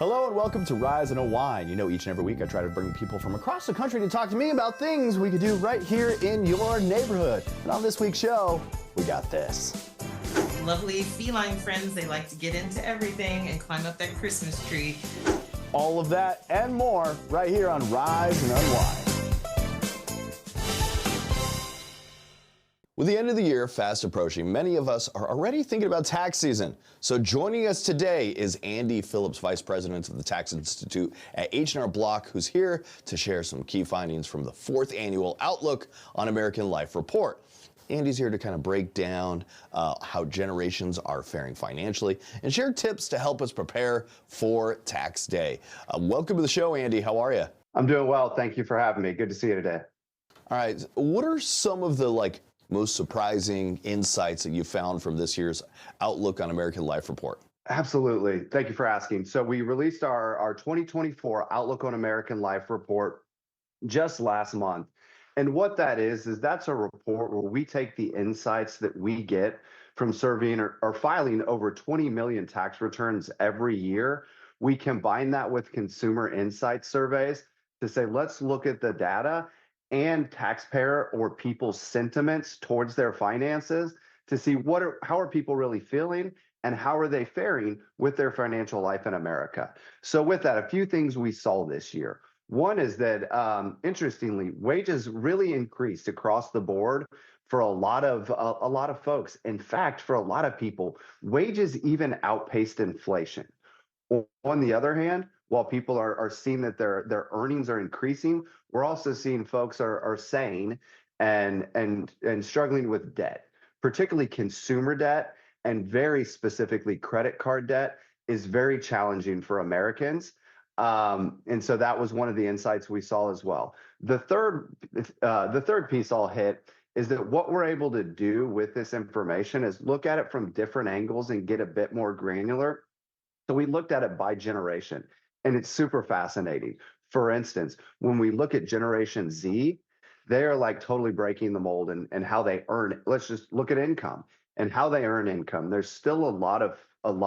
Hello and welcome to Rise Unwind. You know, each and every week I try to bring people from across the country to talk to me about things we could do right here in your neighborhood. And on this week's show, we got this. Lovely feline friends, they like to get into everything and climb up that Christmas tree. All of that and more right here on Rise and Unwind. With the end of the year fast approaching, many of us are already thinking about tax season. So joining us today is Andy Phillips, Vice President of the Tax Institute at H&R Block, who's here to share some key findings from the 4th annual Outlook on American Life report. Andy's here to kind of break down how generations are faring financially and share tips to help us prepare for tax day. Welcome to the show, Andy. How are you? I'm doing well. Thank you for having me. Good to see you today. All right. What are some of the most surprising insights that you found from this year's Outlook on American Life report? Absolutely. Thank you for asking. So we released our 2024 Outlook on American Life report just last month. And what that is that's a report where we take the insights that we get from surveying or filing over 20 million tax returns every year. We combine that with consumer insight surveys to say, let's look at the data and taxpayer or people's sentiments towards their finances to see how are people really feeling and how are they faring with their financial life in America. So with that, a few things we saw this year. One is that, interestingly, wages really increased across the board for a lot of folks. In fact, for a lot of people, wages even outpaced inflation. On the other hand, while people are seeing that their earnings are increasing, we're also seeing folks are saying and struggling with debt, particularly consumer debt, and very specifically credit card debt is very challenging for Americans. And so that was one of the insights we saw as well. The third piece I'll hit is that what we're able to do with this information is look at it from different angles and get a bit more granular. So we looked at it by generation, and it's super fascinating. For instance, when we look at Generation Z, they are totally breaking the mold and how they earn. Let's just look at income and how they earn income. There's still a lot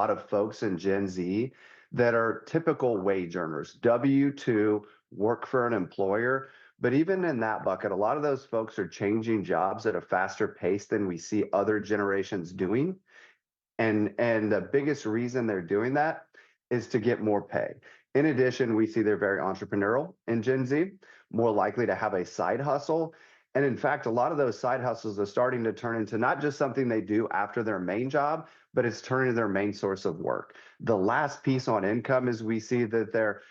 of folks in Gen Z that are typical wage earners, W-2, work for an employer. But even in that bucket, a lot of those folks are changing jobs at a faster pace than we see other generations doing. And the biggest reason they're doing that is to get more pay. In addition, we see they're very entrepreneurial in Gen Z, more likely to have a side hustle. And in fact, a lot of those side hustles are starting to turn into not just something they do after their main job, but it's turning their main source of work. The last piece on income is we see that they're,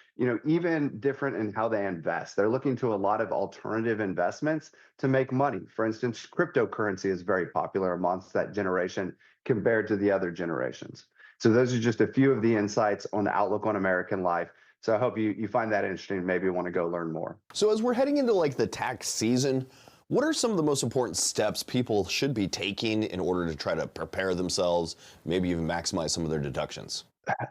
even different in how they invest. They're looking to a lot of alternative investments to make money. For instance, cryptocurrency is very popular amongst that generation compared to the other generations. So those are just a few of the insights on the Outlook on American Life. So I hope you find that interesting and maybe want to go learn more. So as we're heading into the tax season, what are some of the most important steps people should be taking in order to try to prepare themselves, maybe even maximize some of their deductions?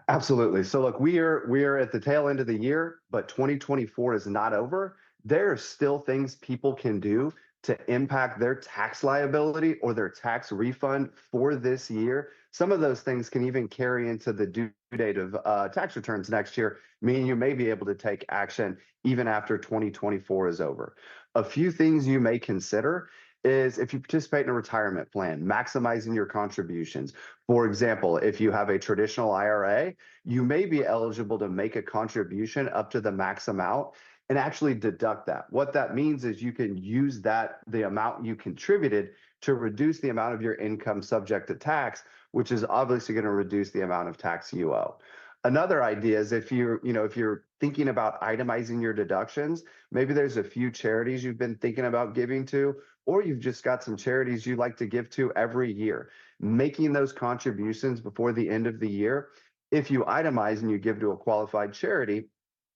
Absolutely. So look, we are at the tail end of the year, but 2024 is not over. There are still things people can do to impact their tax liability or their tax refund for this year. Some of those things can even carry into the due date of tax returns next year, meaning you may be able to take action even after 2024 is over. A few things you may consider is if you participate in a retirement plan, maximizing your contributions. For example, if you have a traditional IRA, you may be eligible to make a contribution up to the max amount and actually deduct that. What that means is you can use the amount you contributed to reduce the amount of your income subject to tax, which is obviously going to reduce the amount of tax you owe. Another idea is if you're thinking about itemizing your deductions, maybe there's a few charities you've been thinking about giving to, or you've just got some charities you like to give to every year. Making those contributions before the end of the year, if you itemize and you give to a qualified charity,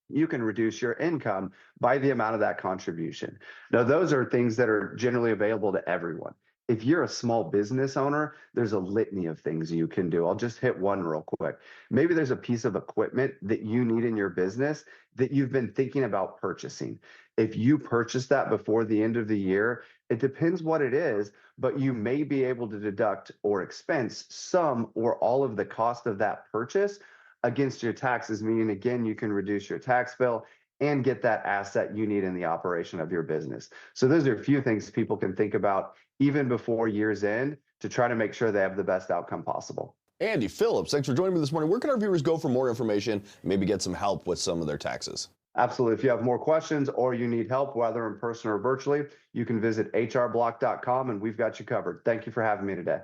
you can reduce your income by the amount of that contribution. Now, those are things that are generally available to everyone. If you're a small business owner, there's a litany of things you can do. I'll just hit one real quick. Maybe there's a piece of equipment that you need in your business that you've been thinking about purchasing. If you purchase that before the end of the year, it depends what it is, but you may be able to deduct or expense some or all of the cost of that purchase against your taxes, meaning, again, you can reduce your tax bill and get that asset you need in the operation of your business. So those are a few things people can think about even before year's end to try to make sure they have the best outcome possible. Andy Phillips, thanks for joining me this morning. Where can our viewers go for more information, maybe get some help with some of their taxes? Absolutely. If you have more questions or you need help, whether in person or virtually, you can visit hrblock.com and we've got you covered. Thank you for having me today.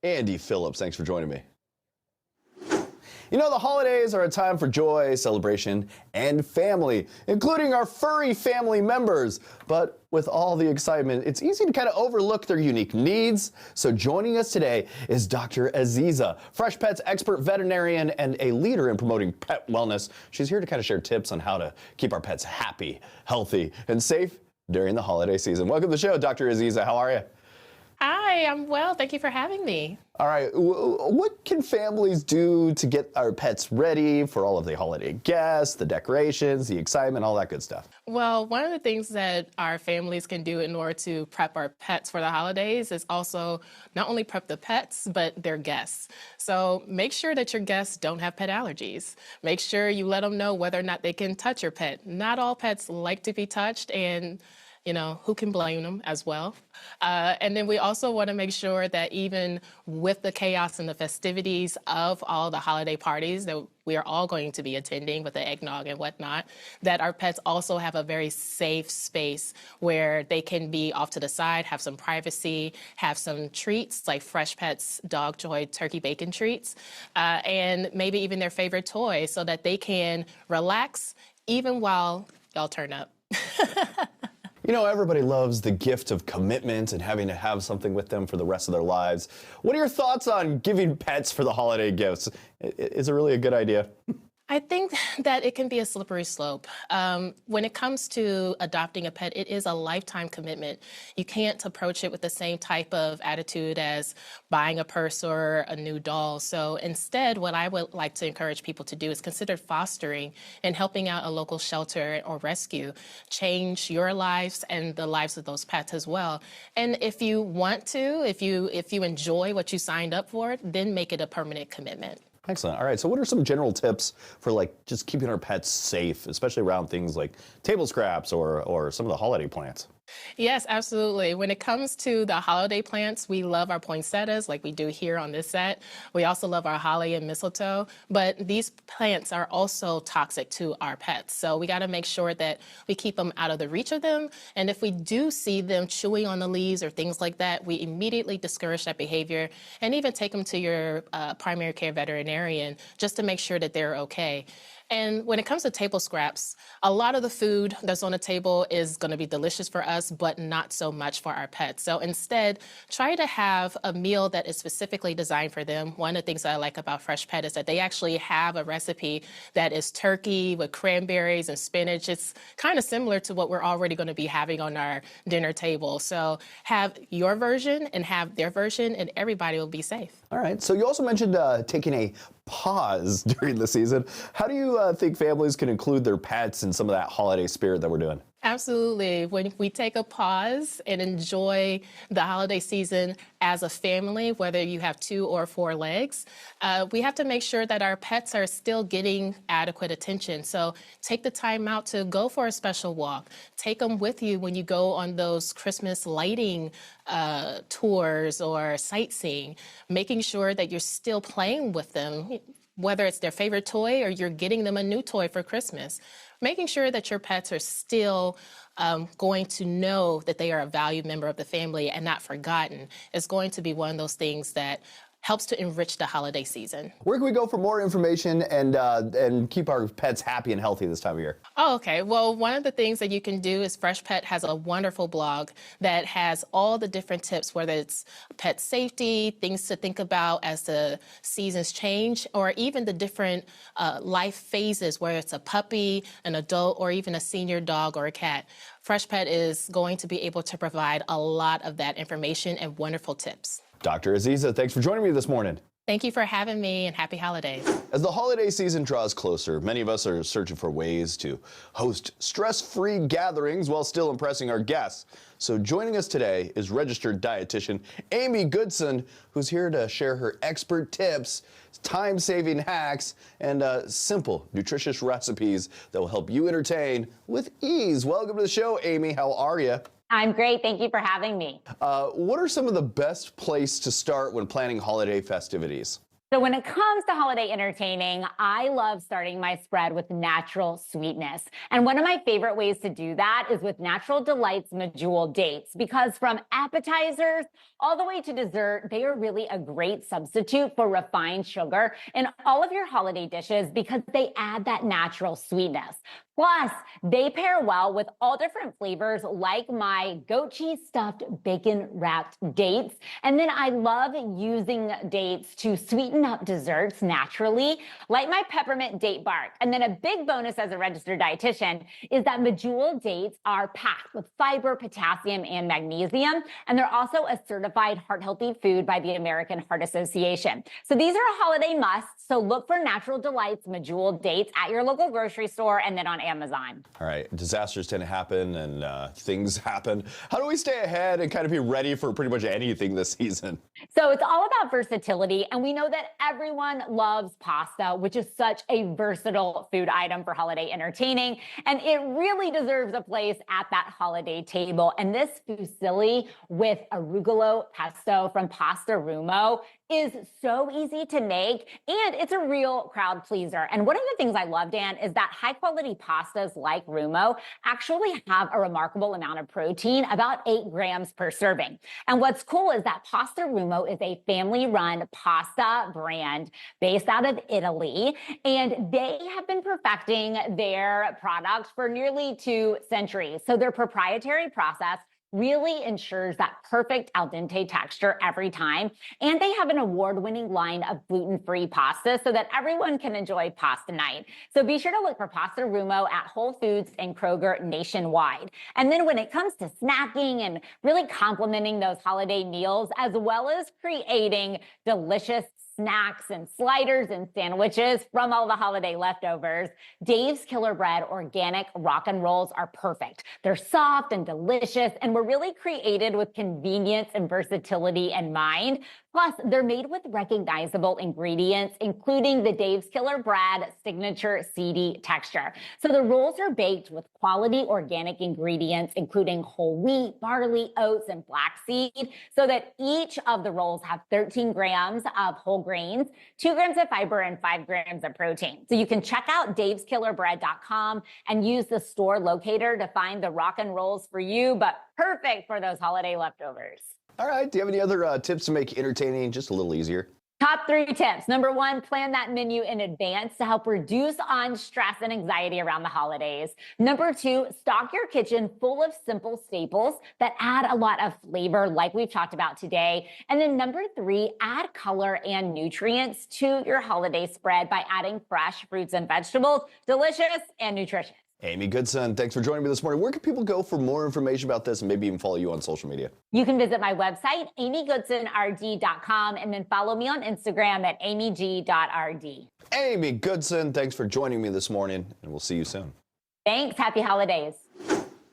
Andy Phillips, thanks for joining me. You know, the holidays are a time for joy, celebration, and family, including our furry family members. But with all the excitement, it's easy to kind of overlook their unique needs. So joining us today is Dr. Aziza, Fresh Pets expert veterinarian and a leader in promoting pet wellness. She's here to kind of share tips on how to keep our pets happy, healthy, and safe during the holiday season. Welcome to the show, Dr. Aziza. How are you? Hi, I'm well. Thank you for having me. All right, what can families do to get our pets ready for all of the holiday guests, the decorations, the excitement, all that good stuff? Well, one of the things that our families can do in order to prep our pets for the holidays is also not only prep the pets, but their guests. So make sure that your guests don't have pet allergies. Make sure you let them know whether or not they can touch your pet. Not all pets like to be touched, and you know, who can blame them as well? And then we also want to make sure that even with the chaos and the festivities of all the holiday parties that we are all going to be attending with the eggnog and whatnot, that our pets also have a very safe space where they can be off to the side, have some privacy, have some treats like Fresh Pets Dog Joy Turkey Bacon treats, and maybe even their favorite toy so that they can relax even while y'all turn up. You know, everybody loves the gift of commitment and having to have something with them for the rest of their lives. What are your thoughts on giving pets for the holiday gifts? Is it really a good idea? I think that it can be a slippery slope. When it comes to adopting a pet, it is a lifetime commitment. You can't approach it with the same type of attitude as buying a purse or a new doll. So instead, what I would like to encourage people to do is consider fostering and helping out a local shelter or rescue. Change your lives and the lives of those pets as well. And if you want to, if you enjoy what you signed up for, then make it a permanent commitment. Excellent. All right. So what are some general tips for like just keeping our pets safe, especially around things like table scraps or some of the holiday plants? Yes, absolutely. When it comes to the holiday plants, we love our poinsettias like we do here on this set. We also love our holly and mistletoe, but these plants are also toxic to our pets. So we got to make sure that we keep them out of the reach of them. And if we do see them chewing on the leaves or things like that, we immediately discourage that behavior and even take them to your primary care veterinarian just to make sure that they're okay. And when it comes to table scraps, a lot of the food that's on the table is going to be delicious for us, but not so much for our pets. So instead, try to have a meal that is specifically designed for them. One of the things that I like about Fresh Pet is that they actually have a recipe that is turkey with cranberries and spinach. It's kind of similar to what we're already going to be having on our dinner table. So have your version and have their version, and everybody will be safe. All right. So you also mentioned taking a pause during the season. How do you think families can include their pets in some of that holiday spirit that we're doing? Absolutely. When we take a pause and enjoy the holiday season as a family, whether you have 2 or 4 legs, we have to make sure that our pets are still getting adequate attention. So take the time out to go for a special walk. Take them with you when you go on those Christmas lighting tours or sightseeing, making sure that you're still playing with them, whether it's their favorite toy or you're getting them a new toy for Christmas. Making sure that your pets are still going to know that they are a valued member of the family and not forgotten is going to be one of those things that helps to enrich the holiday season. Where can we go for more information and keep our pets happy and healthy this time of year? Oh, okay. Well, one of the things that you can do is Fresh Pet has a wonderful blog that has all the different tips, whether it's pet safety, things to think about as the seasons change, or even the different life phases, where it's a puppy, an adult, or even a senior dog or a cat. Fresh Pet is going to be able to provide a lot of that information and wonderful tips. Dr. Aziza, thanks for joining me this morning. Thank you for having me, and happy holidays. As the holiday season draws closer, many of us are searching for ways to host stress-free gatherings while still impressing our guests. So joining us today is registered dietitian Amy Goodson, who's here to share her expert tips, time-saving hacks, and simple, nutritious recipes that will help you entertain with ease. Welcome to the show, Amy. How are you? I'm great. Thank you for having me. What are some of the best places to start when planning holiday festivities? So when it comes to holiday entertaining, I love starting my spread with natural sweetness. And one of my favorite ways to do that is with Natural Delights Medjool dates, because from appetizers all the way to dessert, they are really a great substitute for refined sugar in all of your holiday dishes because they add that natural sweetness. Plus, they pair well with all different flavors like my goat cheese stuffed bacon wrapped dates. And then I love using dates to sweeten up desserts naturally, like my peppermint date bark. And then a big bonus as a registered dietitian is that Medjool dates are packed with fiber, potassium, and magnesium. And they're also a certified heart healthy food by the American Heart Association. So these are a holiday must. So look for Natural Delights Medjool dates at your local grocery store and then on Amazon. All right, disasters tend to happen and things happen. How do we stay ahead and kind of be ready for pretty much anything this season? So it's all about versatility. And we know that everyone loves pasta, which is such a versatile food item for holiday entertaining. And it really deserves a place at that holiday table. And this fusilli with arugula pesto from Pasta Rumo is so easy to make, and it's a real crowd pleaser. And one of the things I love, Dan, is that high quality pastas like Rumo actually have a remarkable amount of protein, about 8 grams per serving. And what's cool is that Pasta Rumo is a family-run pasta brand based out of Italy, and they have been perfecting their products for nearly 2 centuries. So their proprietary process really ensures that perfect al dente texture every time. And they have an award-winning line of gluten-free pasta so that everyone can enjoy pasta night. So be sure to look for Pasta Rumo at Whole Foods and Kroger nationwide. And then when it comes to snacking and really complementing those holiday meals, as well as creating delicious snacks and sliders and sandwiches from all the holiday leftovers, Dave's Killer Bread organic rock and rolls are perfect. They're soft and delicious, and were really created with convenience and versatility in mind. Plus, they're made with recognizable ingredients, including the Dave's Killer Bread signature seedy texture. So the rolls are baked with quality organic ingredients, including whole wheat, barley, oats, and flaxseed, so that each of the rolls have 13 grams of whole grains, 2 grams of fiber, and 5 grams of protein. So you can check out daveskillerbread.com and use the store locator to find the rock and rolls for you, but perfect for those holiday leftovers. All right, do you have any other tips to make entertaining just a little easier? Top 3 tips. Number 1, plan that menu in advance to help reduce on stress and anxiety around the holidays. Number 2, stock your kitchen full of simple staples that add a lot of flavor like we've talked about today. And then number 3, add color and nutrients to your holiday spread by adding fresh fruits and vegetables, delicious and nutritious. Amy Goodson, thanks for joining me this morning. Where can people go for more information about this and maybe even follow you on social media? You can visit my website, amygoodsonrd.com, and then follow me on Instagram at amyg.rd. Amy Goodson, thanks for joining me this morning, and we'll see you soon. Thanks. Happy holidays.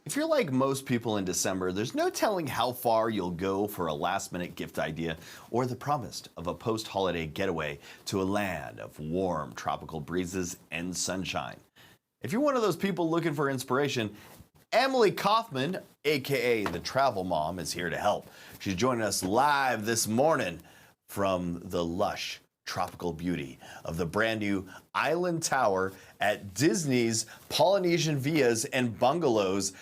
If you're like most people in December, there's no telling how far you'll go for a last-minute gift idea or the promise of a post-holiday getaway to a land of warm tropical breezes and sunshine. If you're one of those people looking for inspiration, Emily Kaufman, aka the Travel Mom, is here to help. She's joining us live this morning from the lush tropical beauty of the brand new Island Tower at Disney's Polynesian Villas and Bungalows,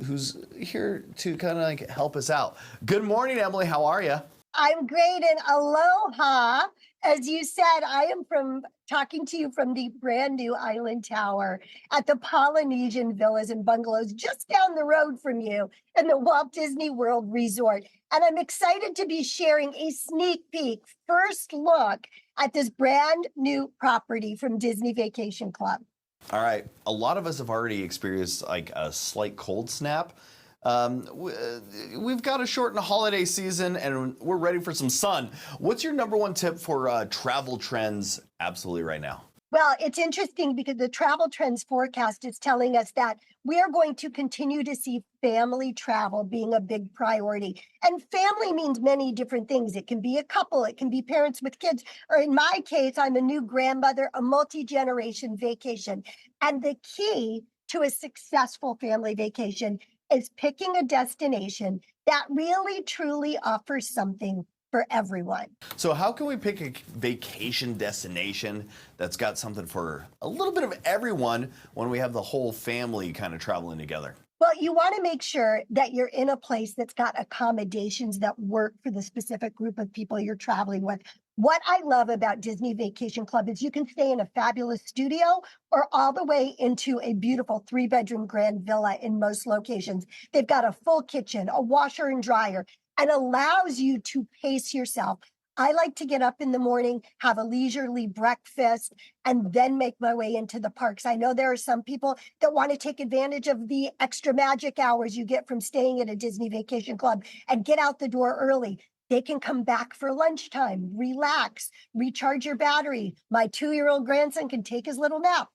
who's here to kind of like help us out. Good morning, Emily. How are you? I'm great, and aloha. As you said, I am talking to you from the brand new Island Tower at the Polynesian Villas and Bungalows just down the road from you in the Walt Disney World Resort. And I'm excited to be sharing a sneak peek, first look at this brand new property from Disney Vacation Club. All right. A lot of us have already experienced like a slight cold snap. We've got a shortened holiday season and we're ready for some sun. What's your number one tip for travel trends absolutely right now? Well, it's interesting because the travel trends forecast is telling us that we are going to continue to see family travel being a big priority. And family means many different things. It can be a couple, it can be parents with kids, or in my case, I'm a new grandmother, a multi-generation vacation. And the key to a successful family vacation is picking a destination that really truly offers something for everyone. So how can we pick a vacation destination that's got something for a little bit of everyone when we have the whole family kind of traveling together? Well, you want to make sure that you're in a place that's got accommodations that work for the specific group of people you're traveling with. What I love about Disney Vacation Club is you can stay in a fabulous studio or all the way into a beautiful 3-bedroom grand villa in most locations. They've got a full kitchen, a washer and dryer, and allows you to pace yourself. I like to get up in the morning, have a leisurely breakfast, and then make my way into the parks. I know there are some people that want to take advantage of the extra magic hours you get from staying at a Disney Vacation Club and get out the door early. They can come back for lunchtime, relax, recharge your battery. My 2-year-old grandson can take his little nap.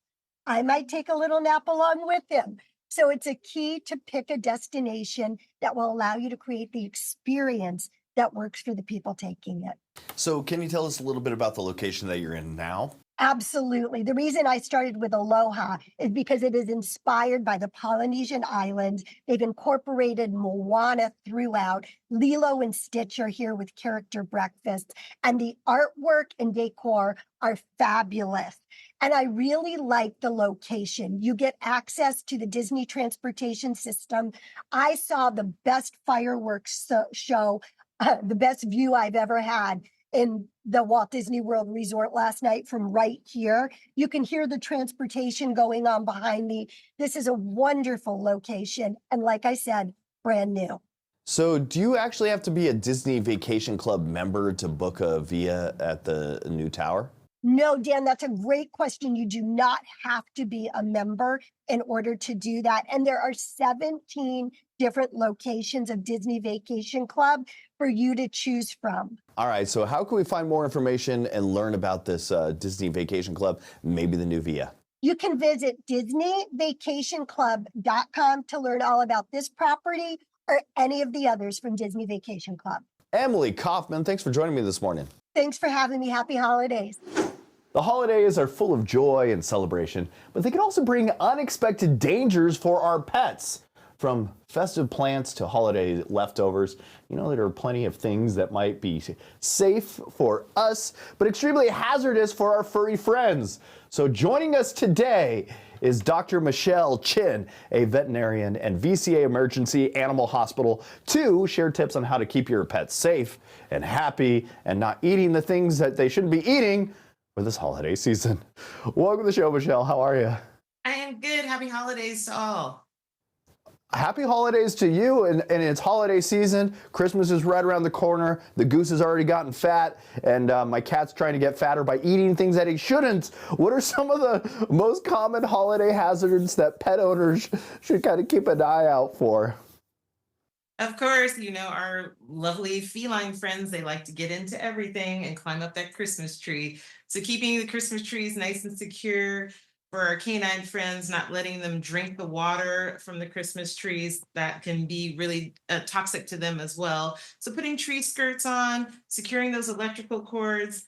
I might take a little nap along with him. So it's a key to pick a destination that will allow you to create the experience that works for the people taking it. So can you tell us a little bit about the location that you're in now? Absolutely. The reason I started with Aloha is because it is inspired by the Polynesian islands. They've incorporated Moana throughout. Lilo and Stitch are here with character breakfasts, and the artwork and decor are fabulous. And I really like the location. You get access to the Disney transportation system. I saw the best fireworks show, the best view I've ever had in the Walt Disney World Resort last night from right here. You can hear the transportation going on behind me. This is a wonderful location. And like I said, brand new. So do you actually have to be a Disney Vacation Club member to book a villa at the new tower? No, Dan, that's a great question. You do not have to be a member in order to do that. And there are 17 different locations of Disney Vacation Club for you to choose from. All right, so how can we find more information and learn about this Disney Vacation Club, maybe the new villa? You can visit DisneyVacationClub.com to learn all about this property or any of the others from Disney Vacation Club. Emily Kaufman, thanks for joining me this morning. Thanks for having me. Happy holidays. The holidays are full of joy and celebration, but they can also bring unexpected dangers for our pets. From festive plants to holiday leftovers, you know, there are plenty of things that might be safe for us, but extremely hazardous for our furry friends. So joining us today is Dr. Michelle Chin, a veterinarian and VCA Emergency Animal Hospital, to share tips on how to keep your pets safe and happy and not eating the things that they shouldn't be eating for this holiday season. Welcome to the show, Michelle. How are you? I am good. Happy holidays to all. Happy holidays to you, and it's holiday season. Christmas is right around the corner. The goose has already gotten fat, and my cat's trying to get fatter by eating things that he shouldn't. What are some of the most common holiday hazards that pet owners should kind of keep an eye out for? Of course, you know, our lovely feline friends, they like to get into everything and climb up that Christmas tree. So keeping the Christmas trees nice and secure for our canine friends, not letting them drink the water from the Christmas trees, that can be really toxic to them as well. So putting tree skirts on, securing those electrical cords,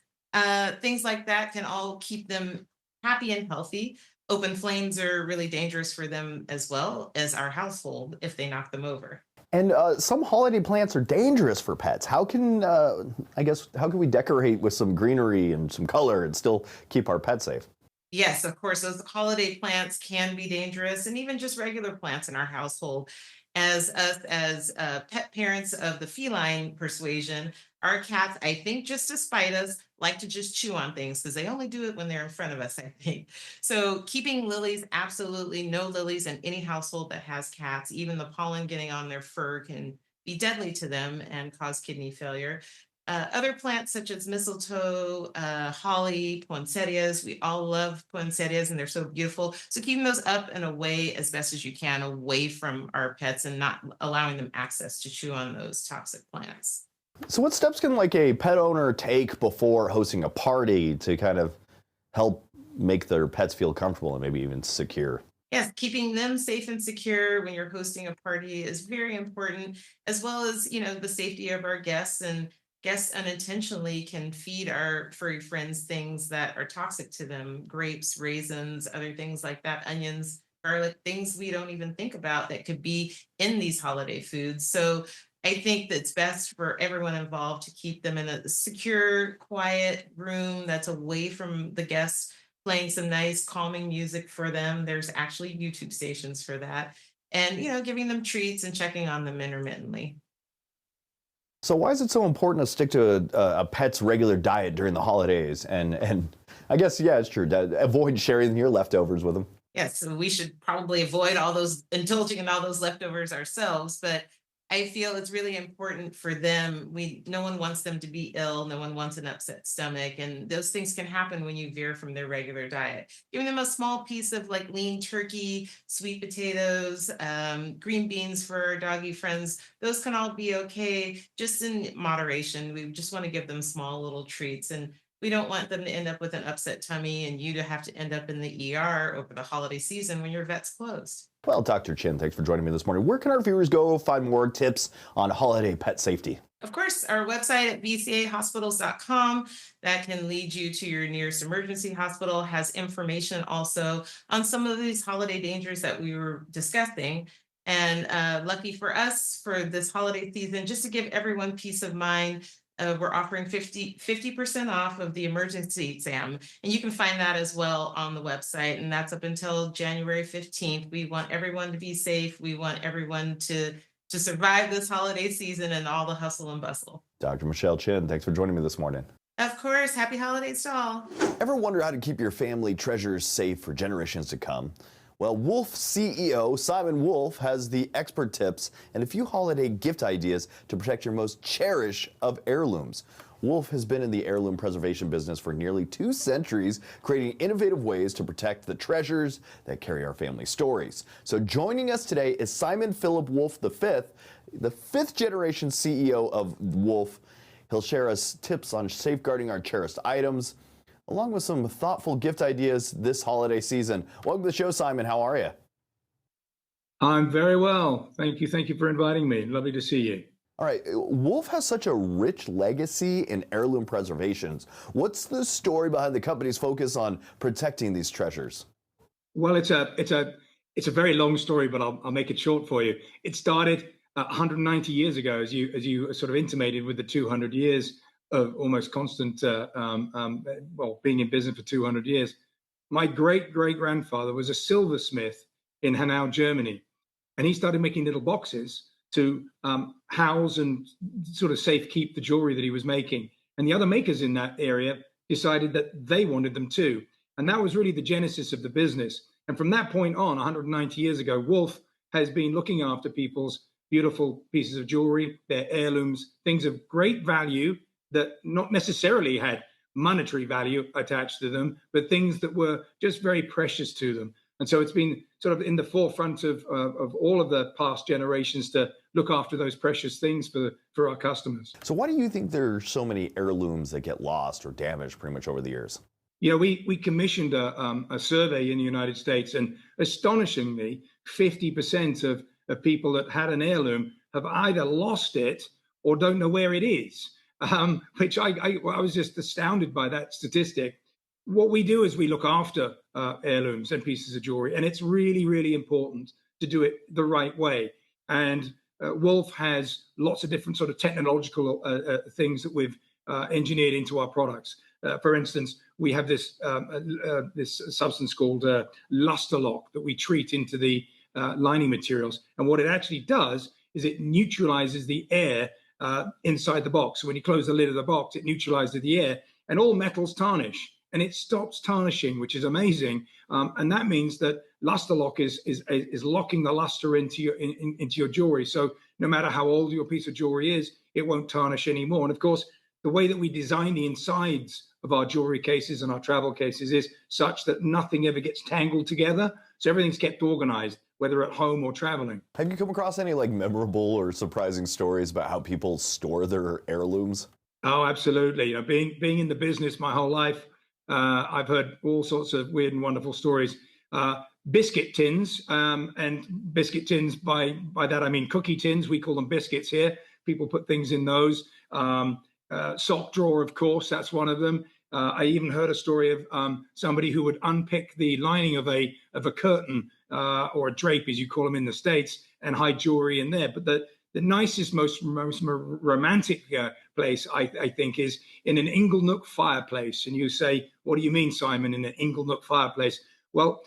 things like that can all keep them happy and healthy. Open flames are really dangerous for them as well as our household if they knock them over. And some holiday plants are dangerous for pets. How can, how can we decorate with some greenery and some color and still keep our pets safe? Yes, of course, those holiday plants can be dangerous, and even just regular plants in our household. As us, as pet parents of the feline persuasion, our cats, I think, just to spite us, like to just chew on things because they only do it when they're in front of us, I think. So keeping lilies, absolutely no lilies in any household that has cats. Even the pollen getting on their fur can be deadly to them and cause kidney failure. other plants such as mistletoe, holly, poinsettias. We all love poinsettias and they're so beautiful. So keeping those up and away as best as you can, away from our pets and not allowing them access to chew on those toxic plants. So what steps can like a pet owner take before hosting a party to kind of help make their pets feel comfortable and maybe even secure? Yes, keeping them safe and secure when you're hosting a party is very important, as well as, the safety of our guests. And guests unintentionally can feed our furry friends things that are toxic to them: grapes, raisins, other things like that, onions, garlic, things we don't even think about that could be in these holiday foods. So I think that it's best for everyone involved to keep them in a secure, quiet room that's away from the guests, playing some nice calming music for them. There's actually YouTube stations for that. And, giving them treats and checking on them intermittently. So why is it so important to stick to a pet's regular diet during the holidays? And I guess, yeah, it's true. Avoid sharing your leftovers with them. Yes, so we should probably avoid all those indulging in all those leftovers ourselves, but I feel it's really important for them. No one wants them to be ill, no one wants an upset stomach, and those things can happen when you veer from their regular diet. Giving them a small piece of like lean turkey, sweet potatoes, green beans for our doggy friends, those can all be okay, just in moderation. We just want to give them small little treats, and we don't want them to end up with an upset tummy and you to have to end up in the ER over the holiday season when your vet's closed. Well, Dr. Chin, thanks for joining me this morning. Where can our viewers go find more tips on holiday pet safety? Of course, our website at vcahospitals.com, that can lead you to your nearest emergency hospital, has information also on some of these holiday dangers that we were discussing. And lucky for us, for this holiday season, just to give everyone peace of mind, we're offering 50% off of the emergency exam. And you can find that as well on the website. And that's up until January 15th. We want everyone to be safe. We want everyone to survive this holiday season and all the hustle and bustle. Dr. Michelle Chin, thanks for joining me this morning. Of course, happy holidays to all. Ever wonder how to keep your family treasures safe for generations to come? Well, Wolf CEO Simon Wolf has the expert tips and a few holiday gift ideas to protect your most cherished of heirlooms. Wolf has been in the heirloom preservation business for nearly 2 centuries, creating innovative ways to protect the treasures that carry our family stories. So joining us today is Simon Philip Wolf V, the 5th generation CEO of Wolf. He'll share us tips on safeguarding our cherished items, along with some thoughtful gift ideas this holiday season. Welcome to the show, Simon. How are you? I'm very well. Thank you. Thank you for inviting me. Lovely to see you. All right. Wolf has such a rich legacy in heirloom preservations. What's the story behind the company's focus on protecting these treasures? Well, it's a very long story, but I'll make it short for you. It started 190 years ago, as you sort of intimated, with the 200 years of almost constant, being in business for 200 years. My great-great-grandfather was a silversmith in Hanau, Germany, and he started making little boxes to house and sort of safe keep the jewelry that he was making. And the other makers in that area decided that they wanted them too. And that was really the genesis of the business. And from that point on, 190 years ago, Wolf has been looking after people's beautiful pieces of jewelry, their heirlooms, things of great value that not necessarily had monetary value attached to them, but things that were just very precious to them. And so it's been sort of in the forefront of all of the past generations to look after those precious things for our customers. So why do you think there are so many heirlooms that get lost or damaged pretty much over the years? You know, we commissioned a survey in the United States, and astonishingly, 50% of people that had an heirloom have either lost it or don't know where it is. Which I was just astounded by that statistic. What we do is we look after heirlooms and pieces of jewelry, and it's really, really important to do it the right way. And Wolf has lots of different sort of technological things that we've engineered into our products. For instance, we have this substance called luster lock that we treat into the lining materials. And what it actually does is it neutralizes the air inside the box. So when you close the lid of the box, it neutralizes the air, and all metals tarnish, and it stops tarnishing, which is amazing. And that means that luster lock is locking the luster into your jewelry. So no matter how old your piece of jewelry is, it won't tarnish anymore. And of course, the way that we design the insides of our jewelry cases and our travel cases is such that nothing ever gets tangled together. So everything's kept organized, whether at home or traveling. Have you come across any like memorable or surprising stories about how people store their heirlooms? Oh, absolutely. Being in the business my whole life, I've heard all sorts of weird and wonderful stories. Biscuit tins, and biscuit tins, by that I mean cookie tins. We call them biscuits here. People put things in those. Sock drawer, of course, that's one of them. I even heard a story of somebody who would unpick the lining of a curtain or a drape, as you call them in the States, and hide jewelry in there. But the nicest, most romantic place, I think, is in an inglenook fireplace. And you say, what do you mean, Simon, in an inglenook fireplace? Well,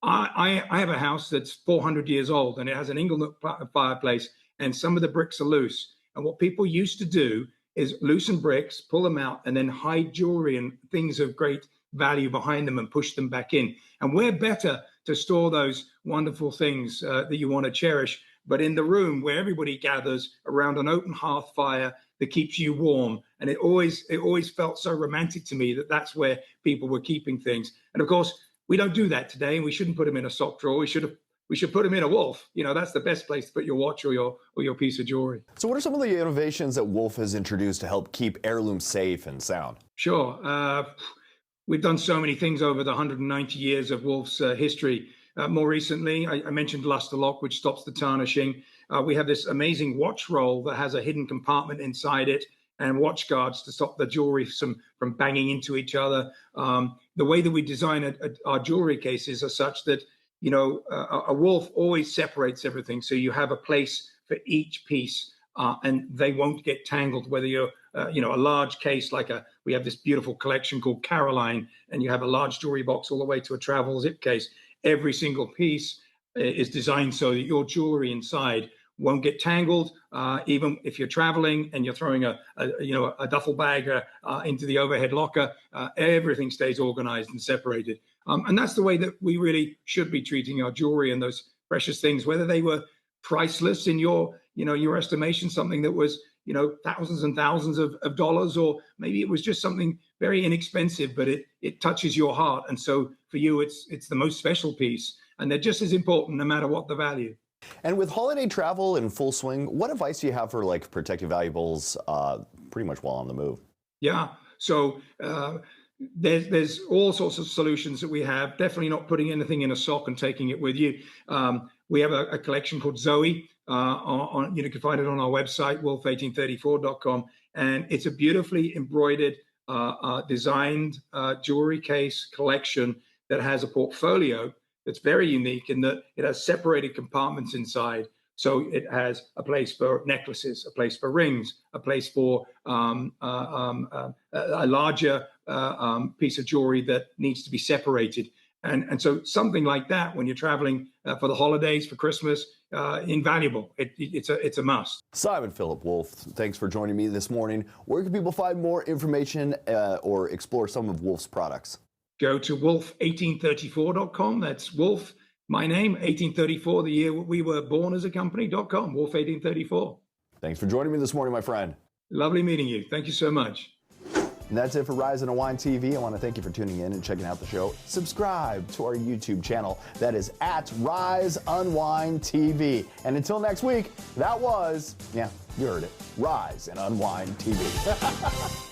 I have a house that's 400 years old, and it has an inglenook fireplace, and some of the bricks are loose. And what people used to do is loosen bricks, pull them out, and then hide jewelry and things of great value behind them and push them back in. And where better to store those wonderful things that you want to cherish, but in the room where everybody gathers around an open hearth fire that keeps you warm. And it always felt so romantic to me that that's where people were keeping things. And of course, we don't do that today, and we shouldn't put them in a sock drawer. We should put them in a Wolf. That's the best place to put your watch or your piece of jewelry. So what are some of the innovations that Wolf has introduced to help keep heirlooms safe and sound? Sure. We've done so many things over the 190 years of Wolf's history. More recently, I mentioned Luster Lock, which stops the tarnishing. We have this amazing watch roll that has a hidden compartment inside it and watch guards to stop the jewelry from banging into each other. The way that we design our jewelry cases are such that a Wolf always separates everything. So you have a place for each piece, and they won't get tangled. Whether you're, a large case we have this beautiful collection called Caroline, and you have a large jewelry box all the way to a travel zip case. Every single piece is designed so that your jewelry inside won't get tangled. Even if you're traveling and you're throwing a duffel bag into the overhead locker, everything stays organized and separated. And that's the way that we really should be treating our jewelry and those precious things, whether they were priceless in your estimation, something that was, thousands and thousands of dollars, or maybe it was just something very inexpensive, but it touches your heart. And so for you, it's the most special piece, and they're just as important no matter what the value. And with holiday travel in full swing, what advice do you have for protecting valuables pretty much while on the move? Yeah. So there's all sorts of solutions that we have. Definitely not putting anything in a sock and taking it with you. We have a collection called Zoe. You can find it on our website, wolf1834.com. And it's a beautifully embroidered, designed jewelry case collection that has a portfolio that's very unique in that it has separated compartments inside. So it has a place for necklaces, a place for rings, a place for a larger piece of jewelry that needs to be separated. And so something like that, when you're traveling for the holidays, for Christmas, invaluable. It's a must. Simon Philip Wolf, thanks for joining me this morning. Where can people find more information or explore some of Wolf's products? Go to wolf1834.com. That's Wolf, my name, 1834, the year we were born as a company.com, Wolf1834. Thanks for joining me this morning, my friend. Lovely meeting you. Thank you so much. And that's it for Rise Unwind TV. I want to thank you for tuning in and checking out the show. Subscribe to our YouTube channel. That is at Rise Unwind TV. And until next week, that was, you heard it, Rise and Unwind TV.